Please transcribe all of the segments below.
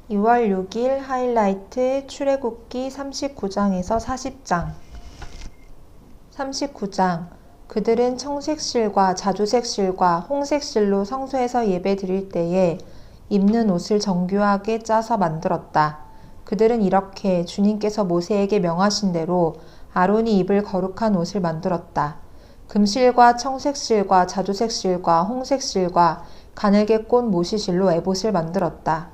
(2월 6일) 하이라이트 출애굽기 39장에서 40장. 39장. 그들은 청색 실과 자주색 실과 홍색 실로 성소에서 예배 드릴 때에 입는 옷을 정교하게 짜서 만들었다. 그들은 이렇게 주님께서 모세에게 명하신 대로 아론이 입을 거룩한 옷을 만들었다. 금실과 청색 실과 자주색 실과 홍색 실과 가늘게 꼰 모시실로 에봇을 만들었다.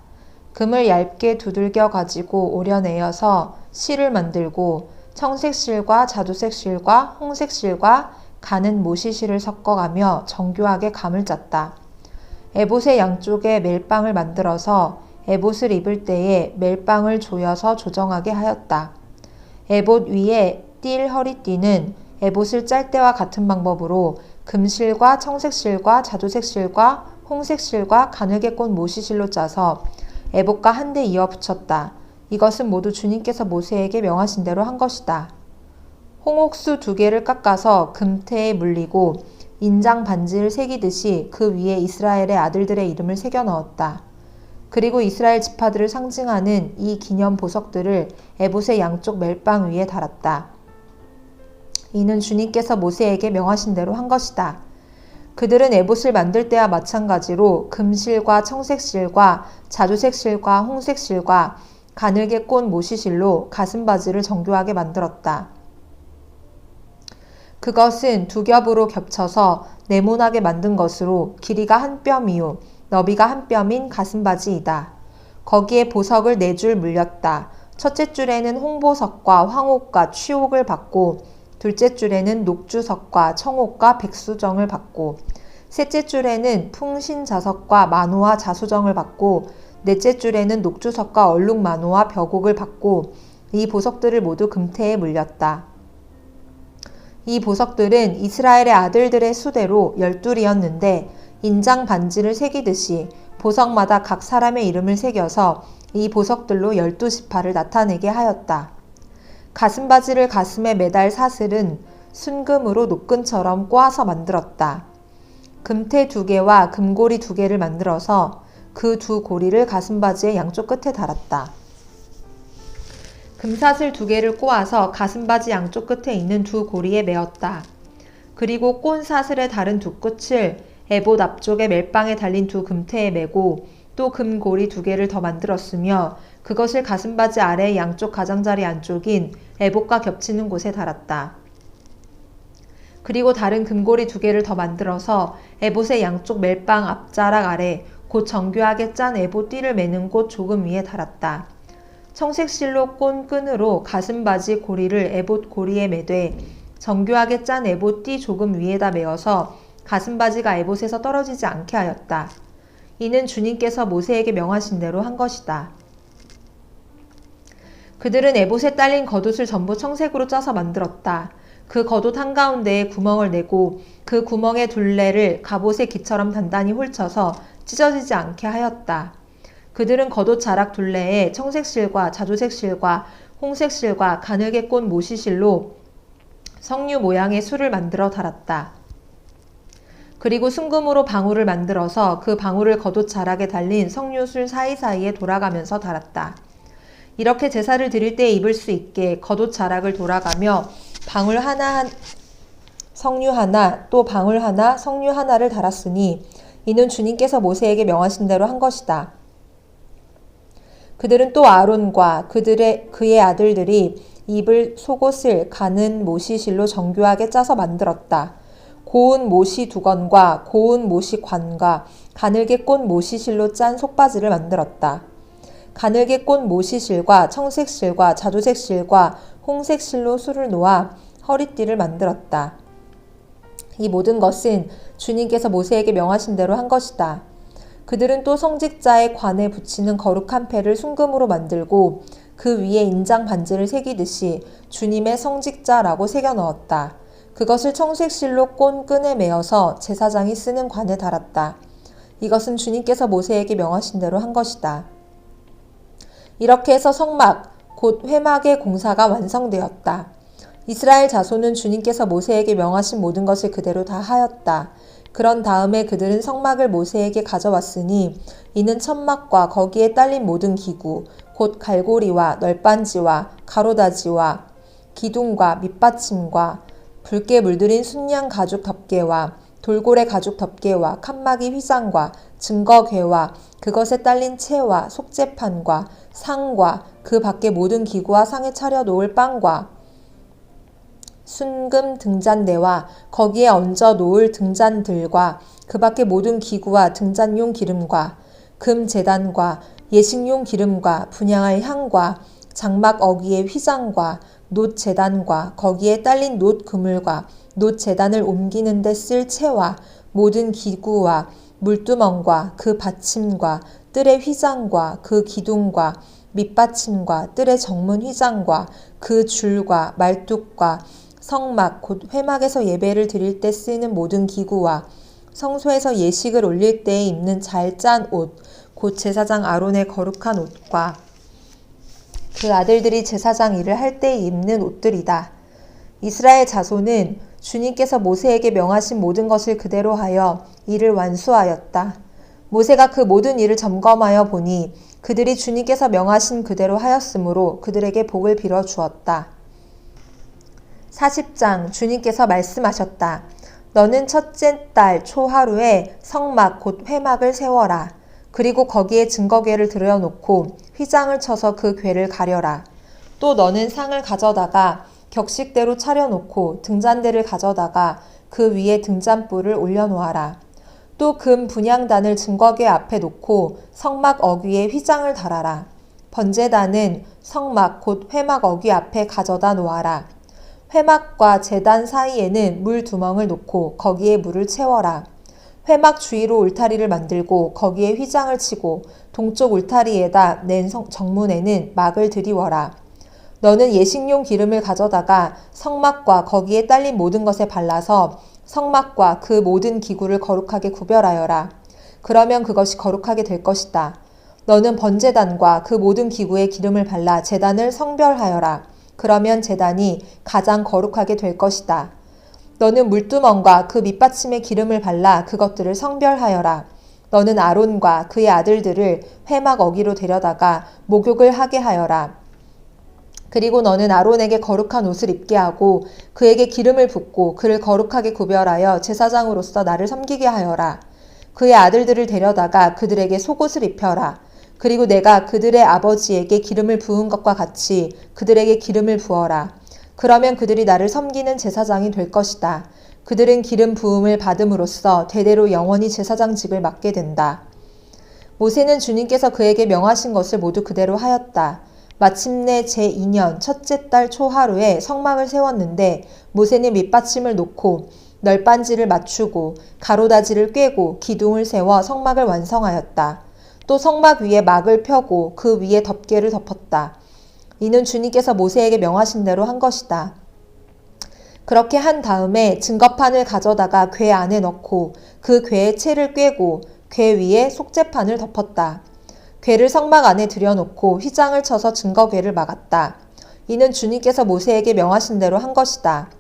금을 얇게 두들겨 가지고 오려내어서 실을 만들고 청색 실과 자주색 실과 홍색 실과 가는 모시실을 섞어가며 정교하게 감을 짰다. 에봇의 양쪽에 멜빵을 만들어서 에봇을 입을 때에 멜빵을 조여서 조정하게 하였다. 에봇 위에 띌 허리띠는 에봇을 짤 때와 같은 방법으로 금실과 청색 실과 자주색 실과 홍색 실과 가늘게 꼰 모시실로 짜서 에봇과 한데 이어 붙였다. 이것은 모두 주님께서 모세에게 명하신 대로 한 것이다. 홍옥수 2개를 깎아서 금태에 물리고 인장 반지를 새기듯이 그 위에 이스라엘의 아들들의 이름을 새겨 넣었다. 그리고 이스라엘 지파들을 상징하는 이 기념 보석들을 에봇의 양쪽 멜빵 위에 달았다. 이는 주님께서 모세에게 명하신 대로 한 것이다. 그들은 에봇을 만들 때와 마찬가지로 금실과 청색 실과 자주색 실과 홍색 실과 가늘게 꼰 모시실로 가슴바지를 정교하게 만들었다. 그것은 2겹으로 겹쳐서 네모나게 만든 것으로 길이가 1뼘이요 너비가 1뼘인 가슴바지이다. 거기에 보석을 4줄 물렸다. 첫째 줄에는 홍보석과 황옥과 취옥을 받고 둘째 줄에는 녹주석과 청옥과 백수정을 받고 셋째 줄에는 풍신자석과 만호와 자수정을 받고 넷째 줄에는 녹주석과 얼룩만호와 벽옥을 받고 이 보석들을 모두 금태에 물렸다. 이 보석들은 이스라엘의 아들들의 수대로 12이었는데 인장 반지를 새기듯이 보석마다 각 사람의 이름을 새겨서 이 보석들로 12지파를 나타내게 하였다. 가슴바지를 가슴에 매달 사슬은 순금으로 노끈처럼 꼬아서 만들었다. 금태 2개와 금고리 2개를 만들어서 그 2고리를 가슴바지의 양쪽 끝에 달았다. 금사슬 2개를 꼬아서 가슴바지 양쪽 끝에 있는 2고리에 메었다. 그리고 꼰 사슬의 다른 2끝을 에봇 앞쪽에 멜빵에 달린 2금태에 메고 또 금고리 2개를 더 만들었으며 그것을 가슴바지 아래의 양쪽 가장자리 안쪽인 에봇과 겹치는 곳에 달았다. 그리고 다른 금고리 2개를 더 만들어서 에봇의 양쪽 멜빵 앞자락 아래 곧 정교하게 짠 에봇 띠를 매는 곳 조금 위에 달았다. 청색 실로 꼰 끈으로 가슴바지 고리를 에봇 고리에 매되 정교하게 짠 에봇 띠 조금 위에다 메어서 가슴바지가 에봇에서 떨어지지 않게 하였다. 이는 주님께서 모세에게 명하신 대로 한 것이다. 그들은 에봇에 딸린 겉옷을 전부 청색으로 짜서 만들었다. 그 겉옷 한가운데에 구멍을 내고 그 구멍의 둘레를 갑옷의 기처럼 단단히 홀쳐서 찢어지지 않게 하였다. 그들은 겉옷 자락 둘레에 청색 실과 자주색 실과 홍색 실과 가늘게 꼰 모시실로 석류 모양의 술을 만들어 달았다. 그리고 순금으로 방울을 만들어서 그 방울을 겉옷 자락에 달린 석류술 사이사이에 돌아가면서 달았다. 이렇게 제사를 드릴 때 입을 수 있게 겉옷 자락을 돌아가며 방울 하나, 석류 하나, 또 방울 하나, 석류 하나를 달았으니 이는 주님께서 모세에게 명하신 대로 한 것이다. 그들은 또 아론과 그의 아들들이 입을 속옷을 가는 모시실로 정교하게 짜서 만들었다. 고운 모시 두건과 고운 모시 관과 가늘게 꼰 모시실로 짠 속바지를 만들었다. 가늘게 꼰 모시실과 청색실과 자주색실과 홍색실로 술을 놓아 허리띠를 만들었다. 이 모든 것은 주님께서 모세에게 명하신 대로 한 것이다. 그들은 또 성직자의 관에 붙이는 거룩한 패를 순금으로 만들고 그 위에 인장 반지를 새기듯이 주님의 성직자라고 새겨 넣었다. 그것을 청색실로 꼰 끈에 매어서 제사장이 쓰는 관에 달았다. 이것은 주님께서 모세에게 명하신 대로 한 것이다. 이렇게 해서 성막, 곧 회막의 공사가 완성되었다. 이스라엘 자손은 주님께서 모세에게 명하신 모든 것을 그대로 다 하였다. 그런 다음에 그들은 성막을 모세에게 가져왔으니 이는 천막과 거기에 딸린 모든 기구, 곧 갈고리와 널빤지와 가로다지와 기둥과 밑받침과 붉게 물들인 순양 가죽 덮개와 돌고래 가죽 덮개와 칸막이 휘장과 증거궤와 그것에 딸린 채와 속죄판과 상과 그 밖의 모든 기구와 상에 차려 놓을 빵과 순금 등잔대와 거기에 얹어 놓을 등잔들과 그 밖의 모든 기구와 등잔용 기름과 금 제단과 예식용 기름과 분향할 향과 장막 어귀의 휘장과 놋 제단과 거기에 딸린 놋 그물과 놋 제단을 옮기는 데 쓸 채와 모든 기구와 물두멍과 그 받침과 뜰의 휘장과 그 기둥과 밑받침과 뜰의 정문 휘장과 그 줄과 말뚝과 성막 곧 회막에서 예배를 드릴 때 쓰이는 모든 기구와 성소에서 예식을 올릴 때에 입는 잘 짠 옷, 곧 제사장 아론의 거룩한 옷과 그 아들들이 제사장 일을 할 때 입는 옷들이다. 이스라엘 자손은 주님께서 모세에게 명하신 모든 것을 그대로 하여 일을 완수하였다. 모세가 그 모든 일을 점검하여 보니 그들이 주님께서 명하신 그대로 하였으므로 그들에게 복을 빌어 주었다. 40장 주님께서 말씀하셨다. 너는 첫째 달 초하루에 성막 곧 회막을 세워라. 그리고 거기에 증거궤를 들여놓고 휘장을 쳐서 그 궤를 가려라. 또 너는 상을 가져다가 격식대로 차려놓고 등잔대를 가져다가 그 위에 등잔불을 올려놓아라. 또 금 분향단을 증거궤 앞에 놓고 성막 어귀에 휘장을 달아라. 번제단은 성막 곧 회막 어귀 앞에 가져다 놓아라. 회막과 제단 사이에는 물 두멍을 놓고 거기에 물을 채워라. 회막 주위로 울타리를 만들고 거기에 휘장을 치고 동쪽 울타리에다 낸 정문에는 막을 들이워라. 너는 예식용 기름을 가져다가 성막과 거기에 딸린 모든 것에 발라서 성막과 그 모든 기구를 거룩하게 구별하여라. 그러면 그것이 거룩하게 될 것이다. 너는 번제단과 그 모든 기구에 기름을 발라 제단을 성별하여라. 그러면 제단이 가장 거룩하게 될 것이다. 너는 물두멍과 그 밑받침에 기름을 발라 그것들을 성별하여라. 너는 아론과 그의 아들들을 회막 어귀로 데려다가 목욕을 하게 하여라. 그리고 너는 아론에게 거룩한 옷을 입게 하고 그에게 기름을 붓고 그를 거룩하게 구별하여 제사장으로서 나를 섬기게 하여라. 그의 아들들을 데려다가 그들에게 속옷을 입혀라. 그리고 내가 그들의 아버지에게 기름을 부은 것과 같이 그들에게 기름을 부어라. 그러면 그들이 나를 섬기는 제사장이 될 것이다. 그들은 기름 부음을 받음으로써 대대로 영원히 제사장직을 맡게 된다. 모세는 주님께서 그에게 명하신 것을 모두 그대로 하였다. 마침내 제2년 첫째 달 초하루에 성막을 세웠는데 모세는 밑받침을 놓고 널빤지를 맞추고 가로다지를 꿰고 기둥을 세워 성막을 완성하였다. 또 성막 위에 막을 펴고 그 위에 덮개를 덮었다. 이는 주님께서 모세에게 명하신 대로 한 것이다. 그렇게 한 다음에 증거판을 가져다가 궤 안에 넣고 그 궤에 채를 꿰고 궤 위에 속죄판을 덮었다. 궤를 성막 안에 들여놓고 휘장을 쳐서 증거궤를 막았다. 이는 주님께서 모세에게 명하신 대로 한 것이다.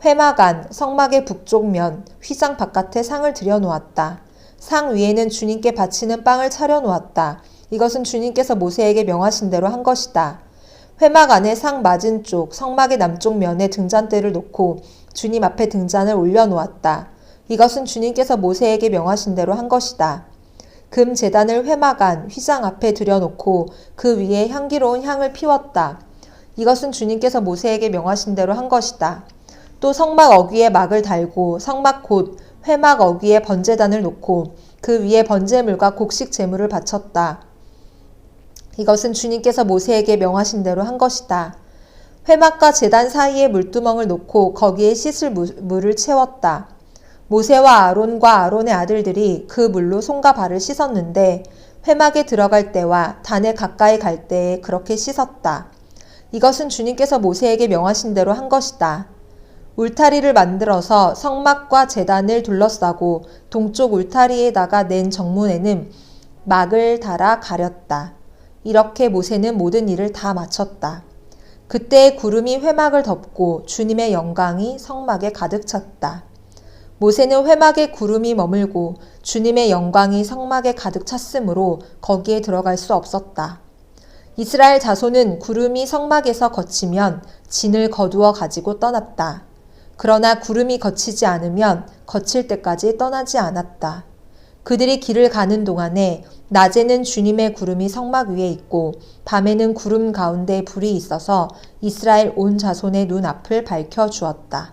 회막 안 성막의 북쪽 면 휘장 바깥에 상을 들여놓았다. 상 위에는 주님께 바치는 빵을 차려놓았다. 이것은 주님께서 모세에게 명하신 대로 한 것이다. 회막 안에 상 맞은 쪽 성막의 남쪽 면에 등잔대를 놓고 주님 앞에 등잔을 올려놓았다. 이것은 주님께서 모세에게 명하신 대로 한 것이다. 금 제단을 회막 안 휘장 앞에 들여놓고 그 위에 향기로운 향을 피웠다. 이것은 주님께서 모세에게 명하신 대로 한 것이다. 또 성막 어귀에 막을 달고 성막 곧 회막 어귀에 번제단을 놓고 그 위에 번제물과 곡식 제물을 바쳤다. 이것은 주님께서 모세에게 명하신 대로 한 것이다. 회막과 제단 사이에 물두멍을 놓고 거기에 씻을 물을 채웠다. 모세와 아론과 아론의 아들들이 그 물로 손과 발을 씻었는데 회막에 들어갈 때와 단에 가까이 갈 때에 그렇게 씻었다. 이것은 주님께서 모세에게 명하신 대로 한 것이다. 울타리를 만들어서 성막과 제단을 둘러싸고 동쪽 울타리에다가 낸 정문에는 막을 달아 가렸다. 이렇게 모세는 모든 일을 다 마쳤다. 그때 구름이 회막을 덮고 주님의 영광이 성막에 가득 찼다. 모세는 회막에 구름이 머물고 주님의 영광이 성막에 가득 찼으므로 거기에 들어갈 수 없었다. 이스라엘 자손은 구름이 성막에서 거치면 진을 거두어 가지고 떠났다. 그러나 구름이 거치지 않으면 거칠 때까지 떠나지 않았다. 그들이 길을 가는 동안에 낮에는 주님의 구름이 성막 위에 있고 밤에는 구름 가운데 불이 있어서 이스라엘 온 자손의 눈앞을 밝혀 주었다.